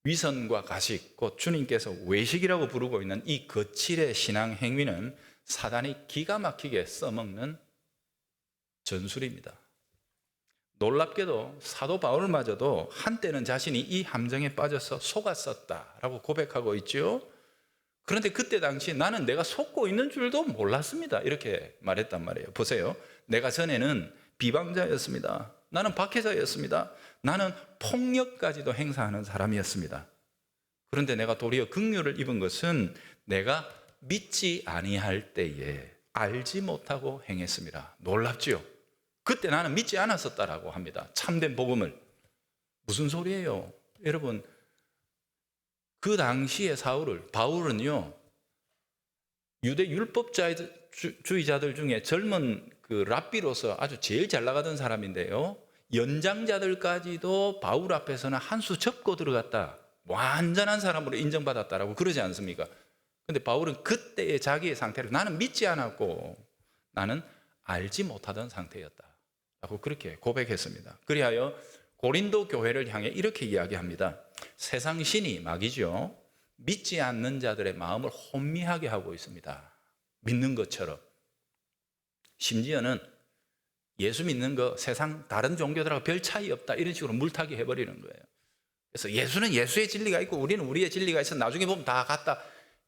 위선과 가식, 곧 주님께서 외식이라고 부르고 있는 이 거칠의 신앙 행위는 사단이 기가 막히게 써먹는 전술입니다. 놀랍게도 사도 바울마저도 한때는 자신이 이 함정에 빠져서 속았었다라고 고백하고 있죠. 그런데 그때 당시 나는 내가 속고 있는 줄도 몰랐습니다, 이렇게 말했단 말이에요. 보세요. 내가 전에는 비방자였습니다. 나는 박해자였습니다. 나는 폭력까지도 행사하는 사람이었습니다. 그런데 내가 도리어 긍휼을 입은 것은 내가 믿지 아니할 때에 알지 못하고 행했습니다. 놀랍지요? 그때 나는 믿지 않았었다라고 합니다. 참된 복음을. 무슨 소리예요? 여러분, 그 당시에 바울은요, 유대 율법주의자들 중에 젊은 그 랍비로서 아주 제일 잘 나가던 사람인데요, 연장자들까지도 바울 앞에서는 한 수 접고 들어갔다, 완전한 사람으로 인정받았다라고 그러지 않습니까? 근데 바울은 그때의 자기의 상태를 나는 믿지 않았고 나는 알지 못하던 상태였다라고 그렇게 고백했습니다. 그리하여 고린도 교회를 향해 이렇게 이야기합니다. 세상 신이, 마귀죠, 믿지 않는 자들의 마음을 혼미하게 하고 있습니다. 믿는 것처럼. 심지어는 예수 믿는 거 세상 다른 종교들하고 별 차이 없다, 이런 식으로 물타기 해버리는 거예요. 그래서 예수는 예수의 진리가 있고 우리는 우리의 진리가 있어 나중에 보면 다 같다,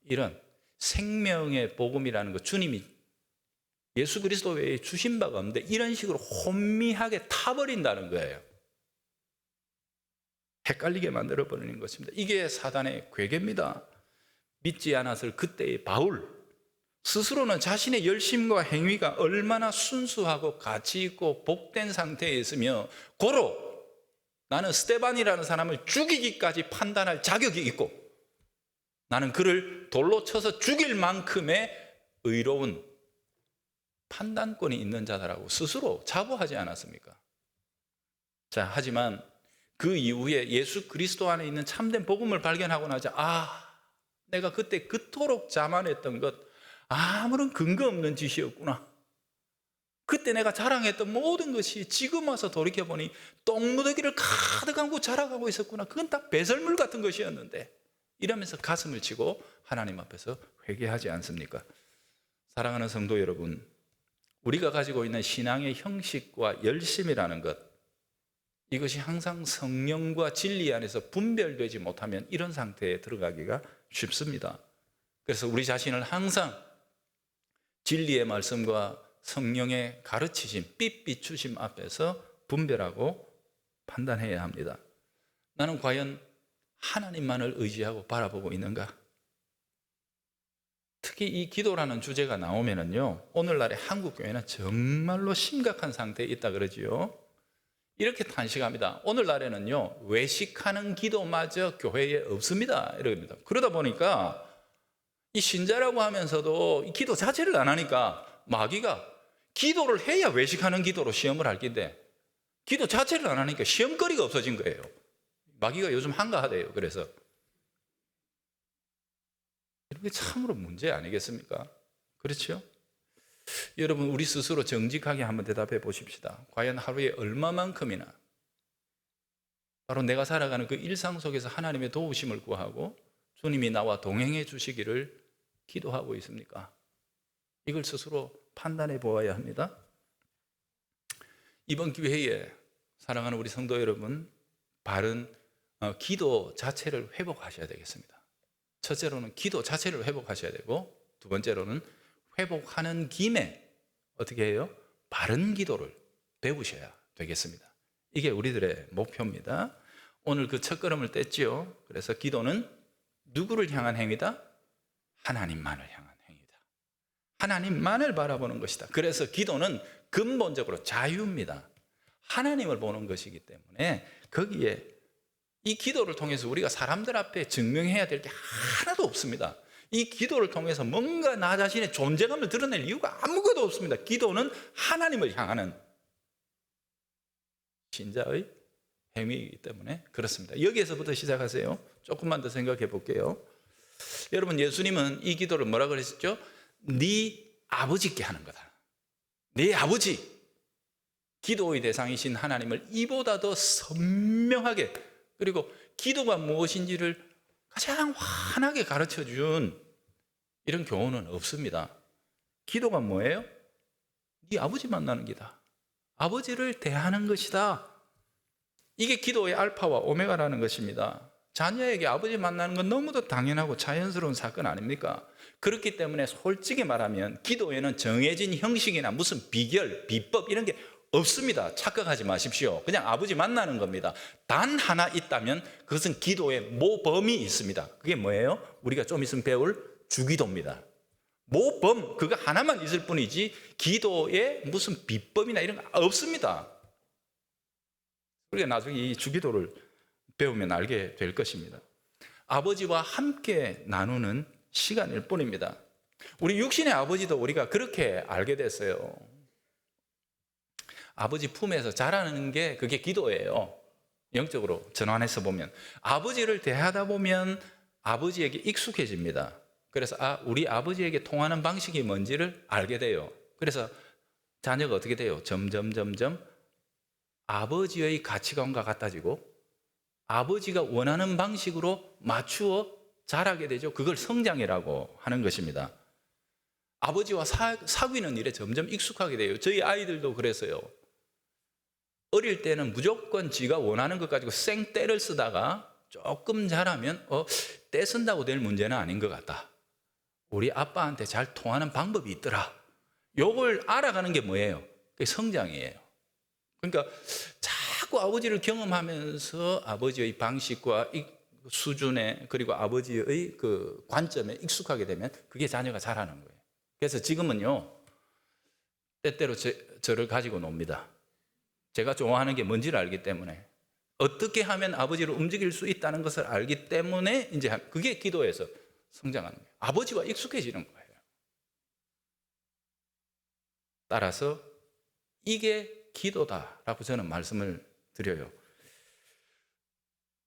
이런 생명의 복음이라는 거, 주님이 예수 그리스도 외에 주신 바가 없는데 이런 식으로 혼미하게 타버린다는 거예요. 헷갈리게 만들어버리는 것입니다. 이게 사단의 괴계입니다. 믿지 않았을 그때의 바울 스스로는 자신의 열심과 행위가 얼마나 순수하고 가치 있고 복된 상태에 있으며 고로 나는 스데반이라는 사람을 죽이기까지 판단할 자격이 있고 나는 그를 돌로 쳐서 죽일 만큼의 의로운 판단권이 있는 자다라고 스스로 자부하지 않았습니까? 자, 하지만 그 이후에 예수 그리스도 안에 있는 참된 복음을 발견하고 나자 내가 그때 그토록 자만했던 것 아무런 근거 없는 짓이었구나. 그때 내가 자랑했던 모든 것이 지금 와서 돌이켜보니 똥무더기를 가득 안고 자라가고 있었구나. 그건 다 배설물 같은 것이었는데, 이러면서 가슴을 치고 하나님 앞에서 회개하지 않습니까? 사랑하는 성도 여러분, 우리가 가지고 있는 신앙의 형식과 열심이라는 것, 이것이 항상 성령과 진리 안에서 분별되지 못하면 이런 상태에 들어가기가 쉽습니다. 그래서 우리 자신을 항상 진리의 말씀과 성령의 가르치심, 삐삐추심 앞에서 분별하고 판단해야 합니다. 나는 과연 하나님만을 의지하고 바라보고 있는가? 특히 이 기도라는 주제가 나오면은요, 오늘날의 한국 교회는 정말로 심각한 상태에 있다 그러지요. 이렇게 탄식합니다. 오늘날에는요, 외식하는 기도마저 교회에 없습니다, 이럽니다. 그러다 보니까 이 신자라고 하면서도 이 기도 자체를 안 하니까 마귀가 기도를 해야 외식하는 기도로 시험을 할 건데 기도 자체를 안 하니까 시험거리가 없어진 거예요. 마귀가 요즘 한가하대요. 그래서 이게 참으로 문제 아니겠습니까? 그렇죠? 여러분, 우리 스스로 정직하게 한번 대답해 보십시다. 과연 하루에 얼마만큼이나 바로 내가 살아가는 그 일상 속에서 하나님의 도우심을 구하고 주님이 나와 동행해 주시기를 기도하고 있습니까? 이걸 스스로 판단해 보아야 합니다. 이번 기회에 사랑하는 우리 성도 여러분, 바른 기도 자체를 회복하셔야 되겠습니다. 첫째로는 기도 자체를 회복하셔야 되고, 두 번째로는 회복하는 김에 어떻게 해요? 바른 기도를 배우셔야 되겠습니다. 이게 우리들의 목표입니다. 오늘 그 첫걸음을 뗐지요. 그래서 기도는 누구를 향한 행위다? 하나님만을 향한 행위다. 하나님만을 바라보는 것이다. 그래서 기도는 근본적으로 자유입니다. 하나님을 보는 것이기 때문에 거기에 이 기도를 통해서 우리가 사람들 앞에 증명해야 될 게 하나도 없습니다. 이 기도를 통해서 뭔가 나 자신의 존재감을 드러낼 이유가 아무것도 없습니다. 기도는 하나님을 향하는 신자의 행위이기 때문에 그렇습니다. 여기에서부터 시작하세요. 조금만 더 생각해 볼게요. 여러분, 예수님은 이 기도를 뭐라 그랬었죠? 네 아버지께 하는 거다. 네 아버지, 기도의 대상이신 하나님을 이보다 더 선명하게 그리고 기도가 무엇인지를 가장 환하게 가르쳐준 이런 교훈은 없습니다. 기도가 뭐예요? 네 아버지 만나는 기다. 아버지를 대하는 것이다. 이게 기도의 알파와 오메가라는 것입니다. 자녀에게 아버지 만나는 건 너무도 당연하고 자연스러운 사건 아닙니까? 그렇기 때문에 솔직히 말하면 기도에는 정해진 형식이나 무슨 비결, 비법 이런 게 없습니다. 착각하지 마십시오. 그냥 아버지 만나는 겁니다. 단 하나 있다면 그것은 기도의 모범이 있습니다. 그게 뭐예요? 우리가 좀 있으면 배울 주기도입니다. 모범, 그거 하나만 있을 뿐이지 기도에 무슨 비법이나 이런 거 없습니다. 우리가 나중에 이 주기도를 배우면 알게 될 것입니다. 아버지와 함께 나누는 시간일 뿐입니다. 우리 육신의 아버지도 우리가 그렇게 알게 됐어요. 아버지 품에서 자라는 게 그게 기도예요. 영적으로 전환해서 보면 아버지를 대하다 보면 아버지에게 익숙해집니다. 그래서 우리 아버지에게 통하는 방식이 뭔지를 알게 돼요. 그래서 자녀가 어떻게 돼요? 점점 아버지의 가치관과 같아지고 아버지가 원하는 방식으로 맞추어 자라게 되죠. 그걸 성장이라고 하는 것입니다. 아버지와 사귀는 일에 점점 익숙하게 돼요. 저희 아이들도 그랬어요. 어릴 때는 무조건 지가 원하는 것 가지고 생떼를 쓰다가 조금 자라면 떼 쓴다고 될 문제는 아닌 것 같다. 우리 아빠한테 잘 통하는 방법이 있더라. 요걸 알아가는 게 뭐예요? 그게 성장이에요. 그러니까 자꾸 아버지를 경험하면서 아버지의 방식과 수준에 그리고 아버지의 그 관점에 익숙하게 되면 그게 자녀가 자라는 거예요. 그래서 지금은요 때때로 저를 가지고 놉니다. 제가 좋아하는 게 뭔지를 알기 때문에 어떻게 하면 아버지를 움직일 수 있다는 것을 알기 때문에 이제 그게 기도에서 성장하는 거예요. 아버지와 익숙해지는 거예요. 따라서 이게 기도다라고 저는 말씀을 드려요.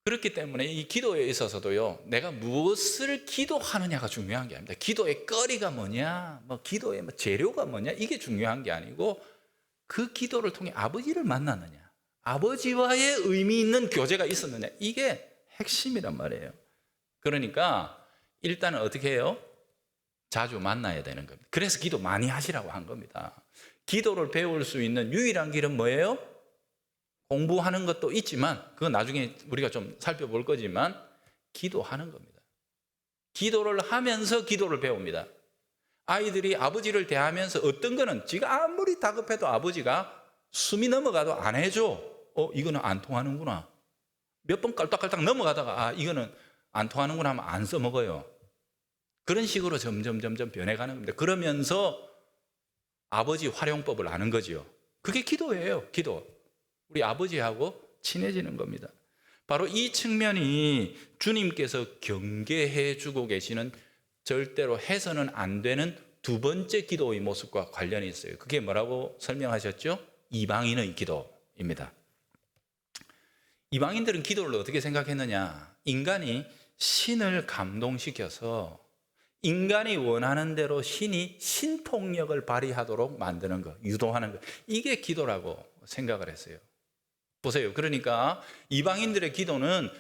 그렇기 때문에 이 기도에 있어서도요, 내가 무엇을 기도하느냐가 중요한 게 아닙니다. 기도의 거리가 뭐냐, 기도의 재료가 뭐냐, 이게 중요한 게 아니고 그 기도를 통해 아버지를 만났느냐, 아버지와의 의미 있는 교제가 있었느냐, 이게 핵심이란 말이에요. 그러니까 일단은 어떻게 해요? 자주 만나야 되는 겁니다. 그래서 기도 많이 하시라고 한 겁니다. 기도를 배울 수 있는 유일한 길은 뭐예요? 공부하는 것도 있지만 그건 나중에 우리가 좀 살펴볼 거지만 기도하는 겁니다. 기도를 하면서 기도를 배웁니다. 아이들이 아버지를 대하면서 어떤 거는 지가 아무리 다급해도 아버지가 숨이 넘어가도 안 해줘. 이거는 안 통하는구나. 몇 번 깔딱깔딱 넘어가다가 이거는 안 통하는구나 하면 안 써먹어요. 그런 식으로 점점 변해가는 겁니다. 그러면서 아버지 활용법을 아는 거지요. 그게 기도예요. 기도. 우리 아버지하고 친해지는 겁니다. 바로 이 측면이 주님께서 경계해 주고 계시는 절대로 해서는 안 되는 두 번째 기도의 모습과 관련이 있어요. 그게 뭐라고 설명하셨죠? 이방인의 기도입니다. 이방인들은 기도를 어떻게 생각했느냐? 인간이 신을 감동시켜서 인간이 원하는 대로 신이 신통력을 발휘하도록 만드는 것, 유도하는 것, 이게 기도라고 생각을 했어요. 보세요. 그러니까 이방인들의 기도는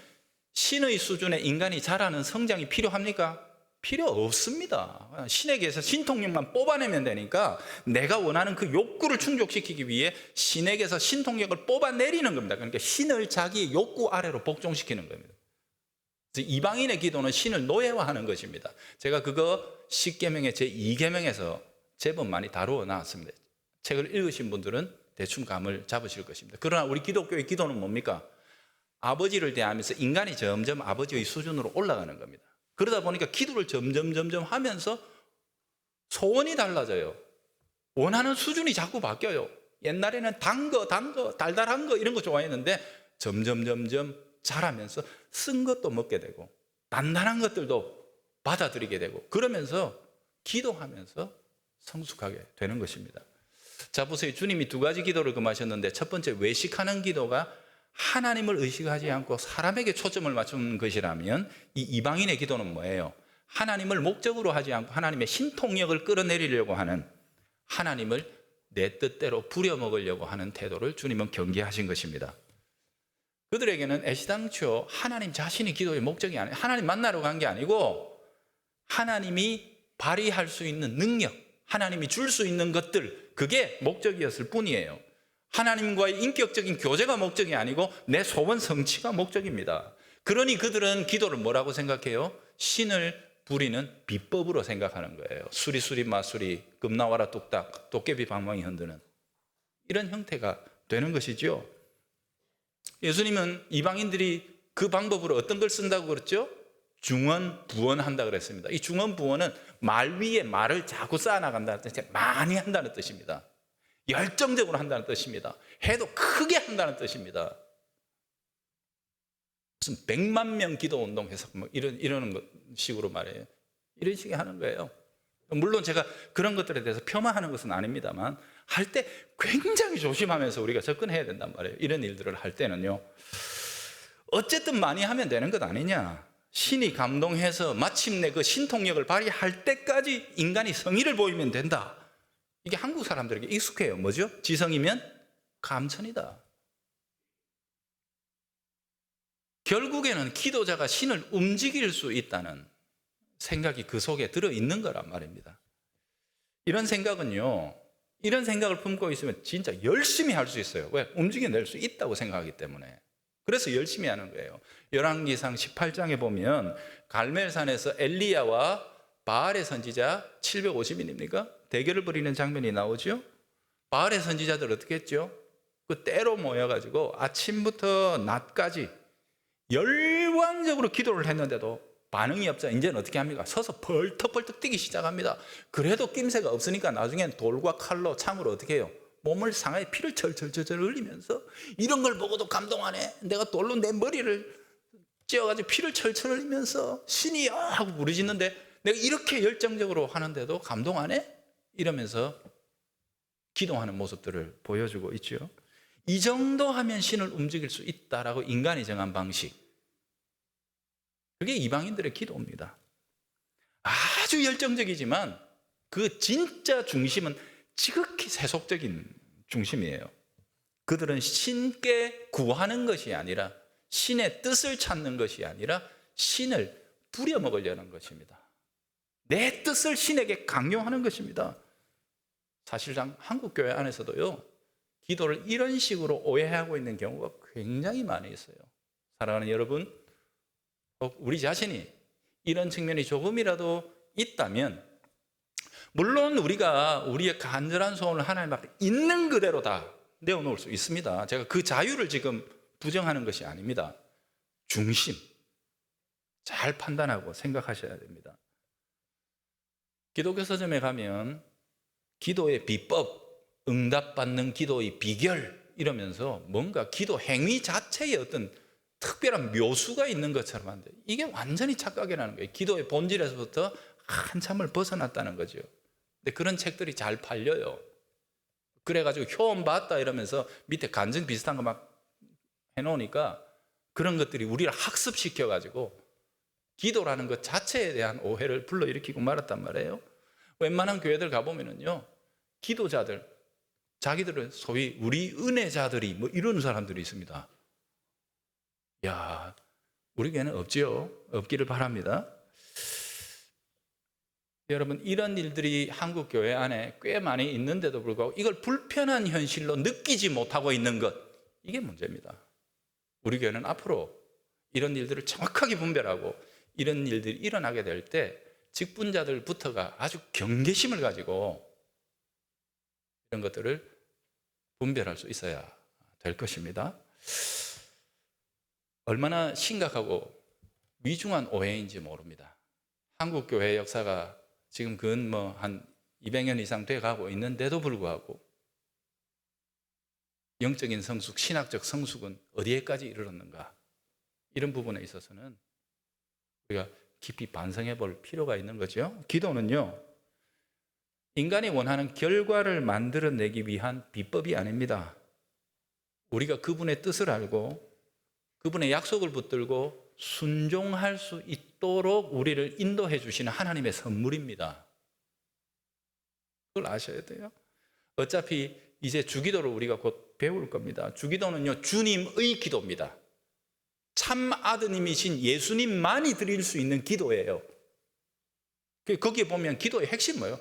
신의 수준의 인간이 자라는 성장이 필요합니까? 필요 없습니다. 신에게서 신통력만 뽑아내면 되니까 내가 원하는 그 욕구를 충족시키기 위해 신에게서 신통력을 뽑아내리는 겁니다. 그러니까 신을 자기의 욕구 아래로 복종시키는 겁니다. 이방인의 기도는 신을 노예화하는 것입니다. 제가 그거 10계명의 제2계명에서 제법 많이 다루어 놨습니다. 책을 읽으신 분들은 대충 감을 잡으실 것입니다. 그러나 우리 기독교의 기도는 뭡니까? 아버지를 대하면서 인간이 점점 아버지의 수준으로 올라가는 겁니다. 그러다 보니까 기도를 점점 하면서 소원이 달라져요. 원하는 수준이 자꾸 바뀌어요. 옛날에는 단 거, 달달한 거 이런 거 좋아했는데 점점 자라면서 쓴 것도 먹게 되고 단단한 것들도 받아들이게 되고 그러면서 기도하면서 성숙하게 되는 것입니다. 자, 보세요. 주님이 두 가지 기도를 금하셨는데 첫 번째 외식하는 기도가 하나님을 의식하지 않고 사람에게 초점을 맞추는 것이라면 이 이방인의 기도는 뭐예요? 하나님을 목적으로 하지 않고 하나님의 신통력을 끌어내리려고 하는, 하나님을 내 뜻대로 부려먹으려고 하는 태도를 주님은 경계하신 것입니다. 그들에게는 애시당초 하나님 자신이 기도의 목적이 아니에요. 하나님 만나러 간 게 아니고 하나님이 발휘할 수 있는 능력, 하나님이 줄 수 있는 것들, 그게 목적이었을 뿐이에요. 하나님과의 인격적인 교제가 목적이 아니고 내 소원 성취가 목적입니다. 그러니 그들은 기도를 뭐라고 생각해요? 신을 부리는 비법으로 생각하는 거예요. 수리수리 마수리, 금 나와라 뚝딱, 도깨비 방망이 흔드는 이런 형태가 되는 것이죠. 예수님은 이방인들이 그 방법으로 어떤 걸 쓴다고 그랬죠? 중언부언한다 그랬습니다. 이 중언부언은 말 위에 말을 자꾸 쌓아나간다는 뜻이 많이 한다는 뜻입니다. 열정적으로 한다는 뜻입니다. 해도 크게 한다는 뜻입니다. 무슨 100만 명 기도 운동해서 뭐 이러는 식으로 말해요. 이런 식의 하는 거예요. 물론 제가 그런 것들에 대해서 폄하하는 것은 아닙니다만 할 때 굉장히 조심하면서 우리가 접근해야 된단 말이에요. 이런 일들을 할 때는요. 어쨌든 많이 하면 되는 것 아니냐. 신이 감동해서 마침내 그 신통력을 발휘할 때까지 인간이 성의를 보이면 된다. 이게 한국 사람들에게 익숙해요. 뭐죠? 지성이면 감천이다. 결국에는 기도자가 신을 움직일 수 있다는 생각이 그 속에 들어있는 거란 말입니다. 이런 생각은요, 이런 생각을 품고 있으면 진짜 열심히 할 수 있어요. 왜? 움직여낼 수 있다고 생각하기 때문에. 그래서 열심히 하는 거예요. 열왕기상 18장에 보면 갈멜산에서 엘리야와 바알의 선지자 750인입니까? 대결을 벌이는 장면이 나오죠. 바알의 선지자들 어떻게 했죠? 그 때로 모여가지고 아침부터 낮까지 열광적으로 기도를 했는데도 반응이 없자 이제는 어떻게 합니까? 서서 벌떡벌떡 뛰기 시작합니다. 그래도 낌새가 없으니까 나중엔 돌과 칼로 창으로 어떻게 해요? 몸을 상하에 피를 철철철 흘리면서 이런 걸 보고도 감동하네. 내가 돌로 내 머리를 찧어가지고 피를 철철 흘리면서 신이야 하고 부르짖는데 내가 이렇게 열정적으로 하는데도 감동하네? 이러면서 기도하는 모습들을 보여주고 있죠. 이 정도 하면 신을 움직일 수 있다라고 인간이 정한 방식. 그게 이방인들의 기도입니다. 아주 열정적이지만 그 진짜 중심은 지극히 세속적인 중심이에요. 그들은 신께 구하는 것이 아니라 신의 뜻을 찾는 것이 아니라 신을 부려먹으려는 것입니다. 내 뜻을 신에게 강요하는 것입니다. 사실상 한국교회 안에서도요, 기도를 이런 식으로 오해하고 있는 경우가 굉장히 많이 있어요. 사랑하는 여러분, 우리 자신이 이런 측면이 조금이라도 있다면 물론 우리가 우리의 간절한 소원을 하나님 앞에 있는 그대로 다 내어놓을 수 있습니다. 제가 그 자유를 지금 부정하는 것이 아닙니다. 중심 잘 판단하고 생각하셔야 됩니다. 기독교 서점에 가면 기도의 비법, 응답받는 기도의 비결 이러면서 뭔가 기도 행위 자체에 어떤 특별한 묘수가 있는 것처럼 한데 이게 완전히 착각이라는 거예요. 기도의 본질에서부터 한참을 벗어났다는 거죠. 근데 그런 책들이 잘 팔려요. 그래가지고 효험 봤다 이러면서 밑에 간증 비슷한 거 막 해놓으니까 그런 것들이 우리를 학습시켜가지고 기도라는 것 자체에 대한 오해를 불러일으키고 말았단 말이에요. 웬만한 교회들 가보면은요, 기도자들, 자기들은 소위 우리 은혜자들이 뭐 이런 사람들이 있습니다. 야, 우리 교회는 없지요. 없기를 바랍니다. 여러분, 이런 일들이 한국 교회 안에 꽤 많이 있는데도 불구하고 이걸 불편한 현실로 느끼지 못하고 있는 것, 이게 문제입니다. 우리 교회는 앞으로 이런 일들을 정확하게 분별하고 이런 일들이 일어나게 될 때 직분자들부터가 아주 경계심을 가지고 이런 것들을 분별할 수 있어야 될 것입니다. 얼마나 심각하고 위중한 오해인지 모릅니다. 한국 교회 역사가 지금 근 한 200년 이상 돼 가고 있는데도 불구하고 영적인 성숙, 신학적 성숙은 어디에까지 이르렀는가? 이런 부분에 있어서는 우리가 깊이 반성해 볼 필요가 있는 거죠. 기도는요, 인간이 원하는 결과를 만들어내기 위한 비법이 아닙니다. 우리가 그분의 뜻을 알고 그분의 약속을 붙들고 순종할 수 있도록 우리를 인도해 주시는 하나님의 선물입니다. 그걸 아셔야 돼요. 어차피 이제 주기도를 우리가 곧 배울 겁니다. 주기도는요, 주님의 기도입니다. 참 아드님이신 예수님만이 드릴 수 있는 기도예요. 거기에 보면 기도의 핵심 뭐예요?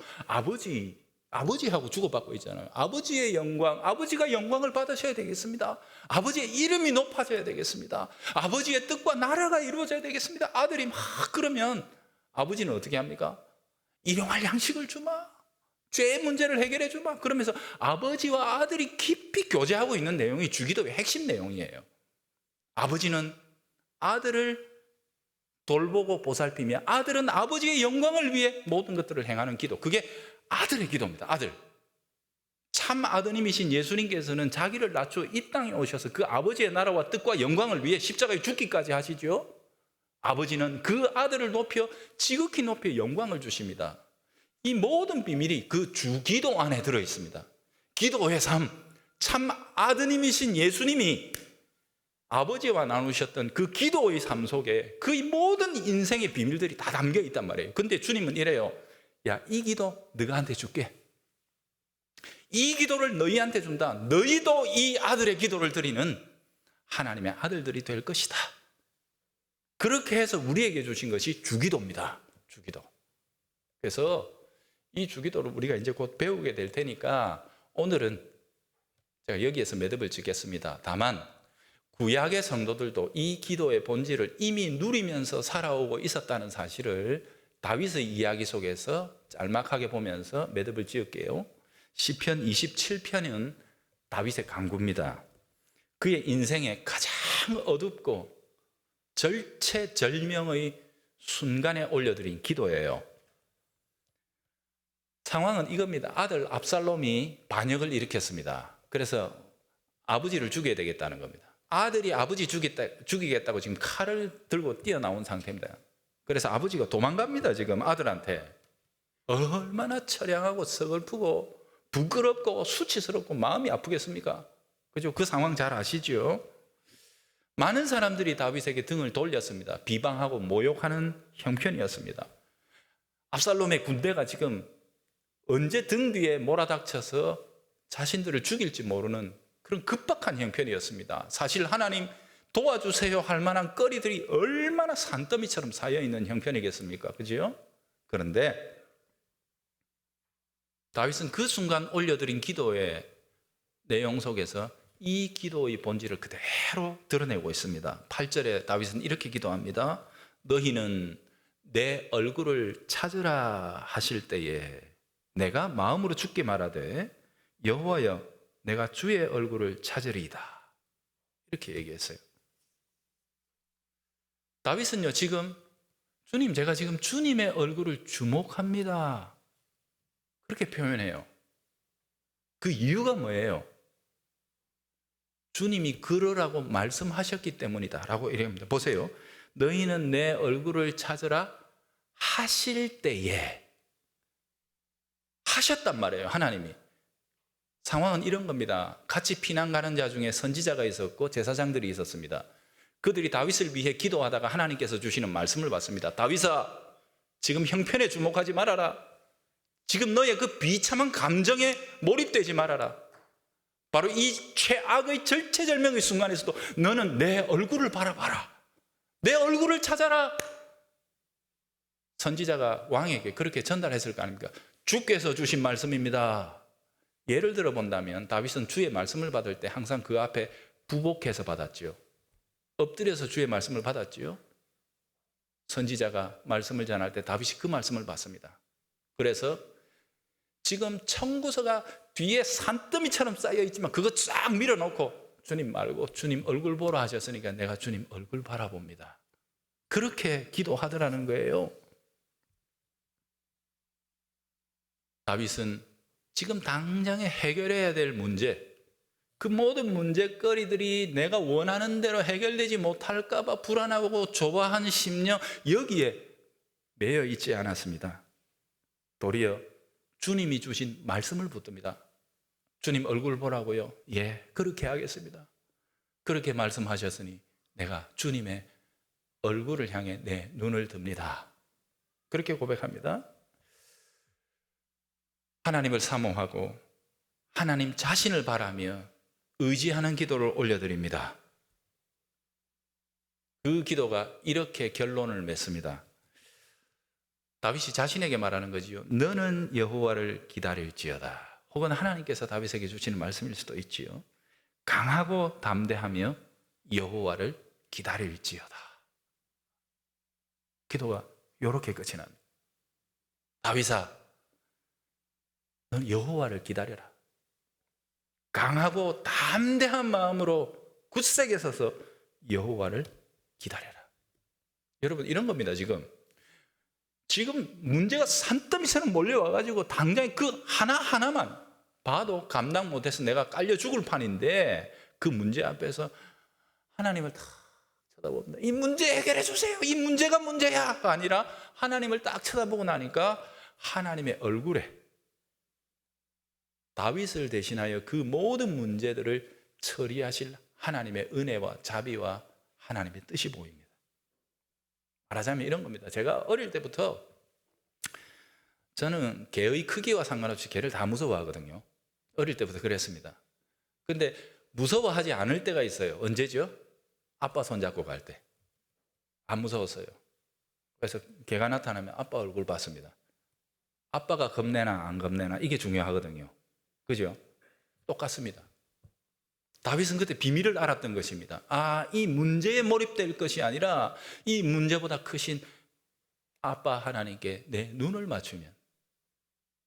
아버지하고 주고받고 있잖아요. 아버지의 영광, 아버지가 영광을 받으셔야 되겠습니다. 아버지의 이름이 높아져야 되겠습니다. 아버지의 뜻과 나라가 이루어져야 되겠습니다. 아들이 막 그러면 아버지는 어떻게 합니까? 일용할 양식을 주마, 죄의 문제를 해결해 주마. 그러면서 아버지와 아들이 깊이 교제하고 있는 내용이 주기도의 핵심 내용이에요. 아버지는 아들을 돌보고 보살피며 아들은 아버지의 영광을 위해 모든 것들을 행하는 기도, 그게 아들의 기도입니다. 아들. 참 아드님이신 예수님께서는 자기를 낮추어 이 땅에 오셔서 그 아버지의 나라와 뜻과 영광을 위해 십자가에 죽기까지 하시죠. 아버지는 그 아들을 높여 지극히 높여 영광을 주십니다. 이 모든 비밀이 그 주기도 안에 들어 있습니다. 기도의 삶, 참 아드님이신 예수님이 아버지와 나누셨던 그 기도의 삶 속에 그 모든 인생의 비밀들이 다 담겨 있단 말이에요. 근데 주님은 이래요. 야, 이 기도 너희한테 줄게. 이 기도를 너희한테 준다. 너희도 이 아들의 기도를 드리는 하나님의 아들들이 될 것이다. 그렇게 해서 우리에게 주신 것이 주기도입니다. 주기도. 그래서 이 주기도를 우리가 이제 곧 배우게 될 테니까 오늘은 제가 여기에서 매듭을 짓겠습니다. 다만 구약의 성도들도 이 기도의 본질을 이미 누리면서 살아오고 있었다는 사실을 다윗의 이야기 속에서 짤막하게 보면서 매듭을 지을게요. 시편 27편은 다윗의 간구입니다. 그의 인생에 가장 어둡고 절체절명의 순간에 올려드린 기도예요. 상황은 이겁니다. 아들 압살롬이 반역을 일으켰습니다. 그래서 아버지를 죽여야 되겠다는 겁니다. 아들이 아버지 죽이겠다고 지금 칼을 들고 뛰어나온 상태입니다. 그래서 아버지가 도망갑니다. 지금 아들한테. 얼마나 처량하고 서글프고 부끄럽고 수치스럽고 마음이 아프겠습니까? 그죠? 그 상황 잘 아시죠? 많은 사람들이 다윗에게 등을 돌렸습니다. 비방하고 모욕하는 형편이었습니다. 압살롬의 군대가 지금 언제 등 뒤에 몰아닥쳐서 자신들을 죽일지 모르는 그런 급박한 형편이었습니다. 사실 하나님 도와주세요 할 만한 거리들이 얼마나 산더미처럼 쌓여있는 형편이겠습니까? 그죠? 그런데 다윗은 그 순간 올려드린 기도의 내용 속에서 이 기도의 본질을 그대로 드러내고 있습니다. 8절에 다윗은 이렇게 기도합니다. 너희는 내 얼굴을 찾으라 하실 때에 내가 마음으로 죽게 말하되 여호와여 내가 주의 얼굴을 찾으리이다. 이렇게 얘기했어요. 다윗은요 지금 주님, 제가 지금 주님의 얼굴을 주목합니다. 그렇게 표현해요. 그 이유가 뭐예요? 주님이 그러라고 말씀하셨기 때문이다 라고 얘기합니다. 보세요. 너희는 내 얼굴을 찾으라 하실 때에, 하셨단 말이에요. 하나님이. 상황은 이런 겁니다. 같이 피난 가는 자 중에 선지자가 있었고 제사장들이 있었습니다. 그들이 다윗을 위해 기도하다가 하나님께서 주시는 말씀을 받습니다. 다윗아, 지금 형편에 주목하지 말아라. 지금 너의 그 비참한 감정에 몰입되지 말아라. 바로 이 최악의 절체절명의 순간에서도 너는 내 얼굴을 바라봐라. 내 얼굴을 찾아라. 선지자가 왕에게 그렇게 전달했을 거 아닙니까? 주께서 주신 말씀입니다. 예를 들어 본다면 다윗은 주의 말씀을 받을 때 항상 그 앞에 부복해서 받았지요. 엎드려서 주의 말씀을 받았지요. 선지자가 말씀을 전할 때 다윗이 그 말씀을 받습니다. 그래서 지금 청구서가 뒤에 산더미처럼 쌓여있지만 그거 쫙 밀어놓고 주님 말고 주님 얼굴 보라 하셨으니까 내가 주님 얼굴 바라봅니다. 그렇게 기도하더라는 거예요. 다윗은 지금 당장에 해결해야 될 문제, 그 모든 문제거리들이 내가 원하는 대로 해결되지 못할까 봐 불안하고 조바한 심령, 여기에 매여 있지 않았습니다. 도리어 주님이 주신 말씀을 붙듭니다. 주님 얼굴 보라고요? 예, 그렇게 하겠습니다. 그렇게 말씀하셨으니 내가 주님의 얼굴을 향해 내 눈을 듭니다. 그렇게 고백합니다. 하나님을 사모하고 하나님 자신을 바라며 의지하는 기도를 올려드립니다. 그 기도가 이렇게 결론을 맺습니다. 다윗이 자신에게 말하는 거지요. 너는 여호와를 기다릴지어다. 혹은 하나님께서 다윗에게 주시는 말씀일 수도 있지요. 강하고 담대하며 여호와를 기다릴지어다. 기도가 이렇게 끝이 납니다. 다윗아, 넌 여호와를 기다려라. 강하고 담대한 마음으로 굳세게 서서 여호와를 기다려라. 여러분, 이런 겁니다. 지금 문제가 산더미처럼 몰려와가지고 당장에 그 하나하나만 봐도 감당 못해서 내가 깔려 죽을 판인데, 그 문제 앞에서 하나님을 다 쳐다봅니다. 이 문제 해결해 주세요. 이 문제가 문제야가 아니라 하나님을 딱 쳐다보고 나니까 하나님의 얼굴에 다윗을 대신하여 그 모든 문제들을 처리하실 하나님의 은혜와 자비와 하나님의 뜻이 보입니다. 말하자면 이런 겁니다. 제가 어릴 때부터 저는 개의 크기와 상관없이 개를 다 무서워하거든요. 어릴 때부터 그랬습니다. 근데 무서워하지 않을 때가 있어요. 언제죠? 아빠 손잡고 갈 때. 안 무서웠어요. 그래서 개가 나타나면 아빠 얼굴 봤습니다. 아빠가 겁내나 안 겁내나 이게 중요하거든요. 그죠? 똑같습니다. 다윗은 그때 비밀을 알았던 것입니다. 이 문제에 몰입될 것이 아니라 이 문제보다 크신 아빠 하나님께 내 눈을 맞추면,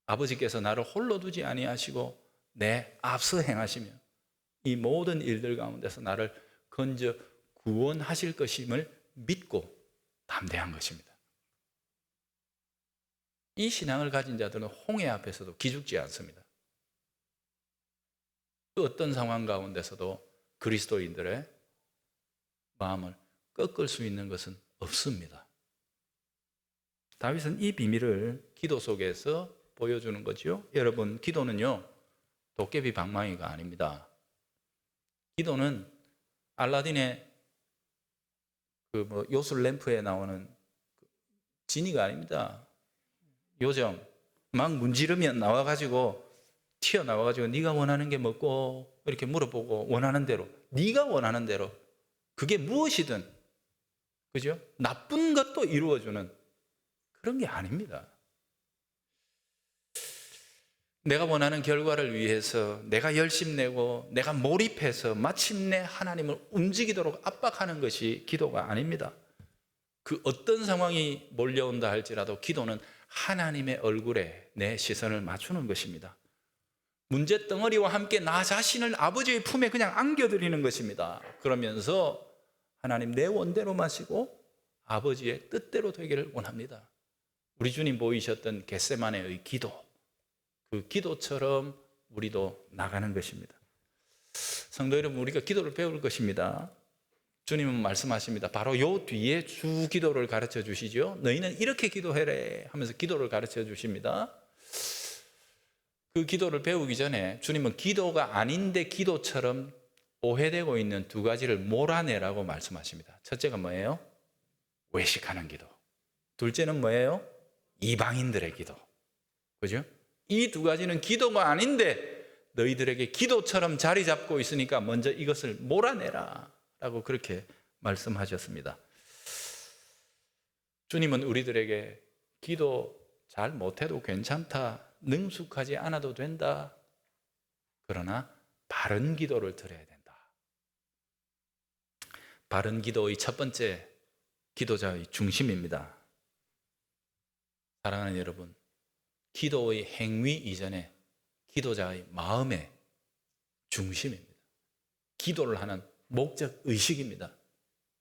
아버지께서 나를 홀로 두지 아니하시고 내 앞서 행하시며 이 모든 일들 가운데서 나를 건져 구원하실 것임을 믿고 담대한 것입니다. 이 신앙을 가진 자들은 홍해 앞에서도 기죽지 않습니다. 그 어떤 상황 가운데서도 그리스도인들의 마음을 꺾을 수 있는 것은 없습니다. 다윗은 이 비밀을 기도 속에서 보여주는 거죠. 여러분, 기도는요, 도깨비 방망이가 아닙니다. 기도는 알라딘의 요술 램프에 나오는 지니가 아닙니다. 요정 막 문지르면 튀어나와가지고 네가 원하는 게 뭐고 이렇게 물어보고 원하는 대로, 네가 원하는 대로 그게 무엇이든, 그죠? 나쁜 것도 이루어주는 그런 게 아닙니다. 내가 원하는 결과를 위해서 내가 열심내고 내가 몰입해서 마침내 하나님을 움직이도록 압박하는 것이 기도가 아닙니다. 그 어떤 상황이 몰려온다 할지라도 기도는 하나님의 얼굴에 내 시선을 맞추는 것입니다. 문제 덩어리와 함께 나 자신을 아버지의 품에 그냥 안겨드리는 것입니다. 그러면서 하나님, 내 원대로 마시고 아버지의 뜻대로 되기를 원합니다. 우리 주님 보이셨던 겟세마네의 기도, 그 기도처럼 우리도 나가는 것입니다. 성도 여러분, 우리가 기도를 배울 것입니다. 주님은 말씀하십니다. 바로 요 뒤에 주 기도를 가르쳐 주시죠. 너희는 이렇게 기도해라 하면서 기도를 가르쳐 주십니다. 그 기도를 배우기 전에 주님은 기도가 아닌데 기도처럼 오해되고 있는 두 가지를 몰아내라고 말씀하십니다. 첫째가 뭐예요? 외식하는 기도. 둘째는 뭐예요? 이방인들의 기도. 그죠? 이 두 가지는 기도가 아닌데 너희들에게 기도처럼 자리 잡고 있으니까 먼저 이것을 몰아내라 라고 그렇게 말씀하셨습니다. 주님은 우리들에게 기도 잘 못해도 괜찮다, 능숙하지 않아도 된다, 그러나 바른 기도를 드려야 된다. 바른 기도의 첫 번째, 기도자의 중심입니다. 사랑하는 여러분, 기도의 행위 이전에 기도자의 마음의 중심입니다. 기도를 하는 목적 의식입니다.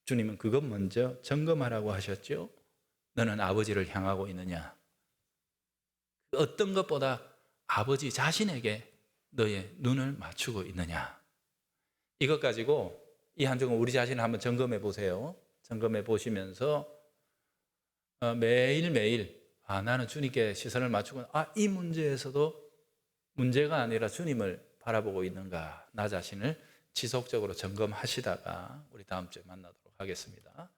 주님은 그것 먼저 점검하라고 하셨죠. 너는 아버지를 향하고 있느냐? 어떤 것보다 아버지 자신에게 너의 눈을 맞추고 있느냐? 이것 가지고 이 한 주간 우리 자신을 한번 점검해 보세요. 점검해 보시면서 매일매일 나는 주님께 시선을 맞추고 이 문제에서도 문제가 아니라 주님을 바라보고 있는가, 나 자신을 지속적으로 점검하시다가 우리 다음 주에 만나도록 하겠습니다.